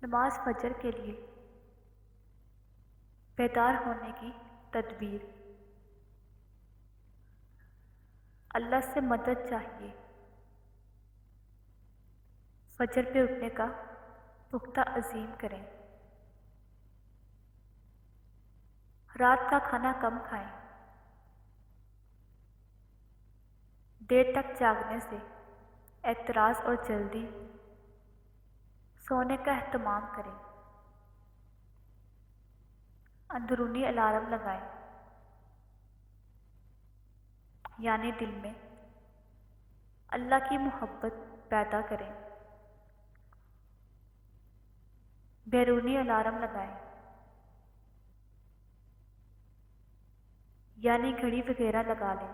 نماز فجر کے لیے بیدار ہونے کی تدبیر۔ اللہ سے مدد چاہیے۔ فجر پہ اٹھنے کا پختہ عزیم کریں۔ رات کا کھانا کم کھائیں۔ دیر تک جاگنے سے اعتراض اور جلدی سونے کا اہتمام کریں۔ اندرونی الارم لگائیں، یعنی دل میں اللہ کی محبت پیدا کریں۔ بیرونی الارم لگائیں، یعنی گھڑی وغیرہ لگا لیں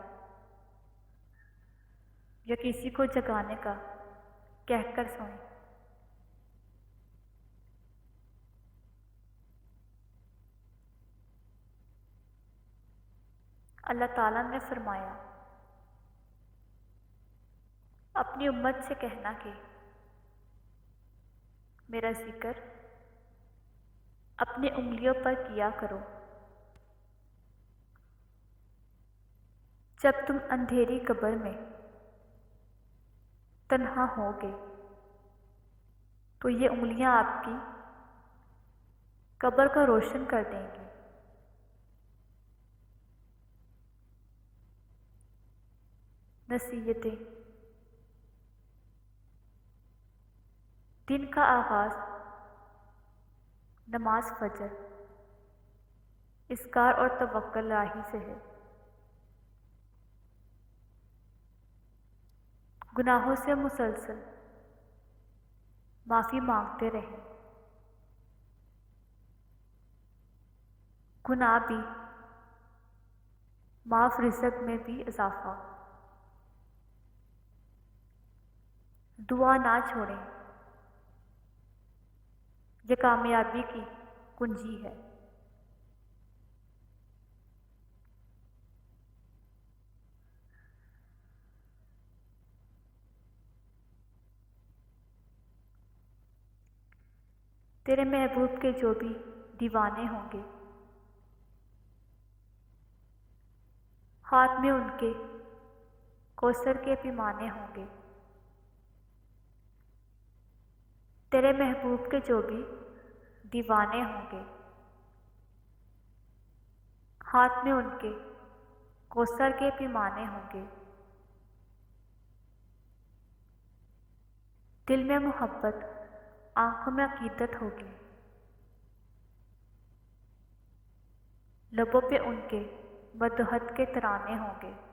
یا کسی کو جگانے کا کہہ کر سوئیں۔ اللہ تعالیٰ نے فرمایا، اپنی امت سے کہنا کہ میرا ذکر اپنی انگلیوں پر کیا کرو۔ جب تم اندھیری قبر میں تنہا ہوگے تو یہ انگلیاں آپ کی قبر کو روشن کر دیں گی۔ نصیحتیں۔ دن کا آغاز نماز فجر، اذکار اور توکل الہی سے ہے۔ گناہوں سے مسلسل معافی مانگتے رہیں۔ گناہ بھی معاف، رزق میں بھی اضافہ۔ دعا نہ چھوڑیں، یہ کامیابی کی کنجی ہے۔ تیرے محبوب کے جو بھی دیوانے ہوں گے، ہاتھ میں ان کے کوثر کے پیمانے ہوں گے۔ تیرے محبوب کے جو بھی دیوانے ہوں گے، ہاتھ میں ان کے کوثر کے پیمانے ہوں گے۔ دل میں محبت، آنکھوں میں عقیدت ہوگی۔ لبوں پہ ان کے مدحت کے ترانے ہوں گے۔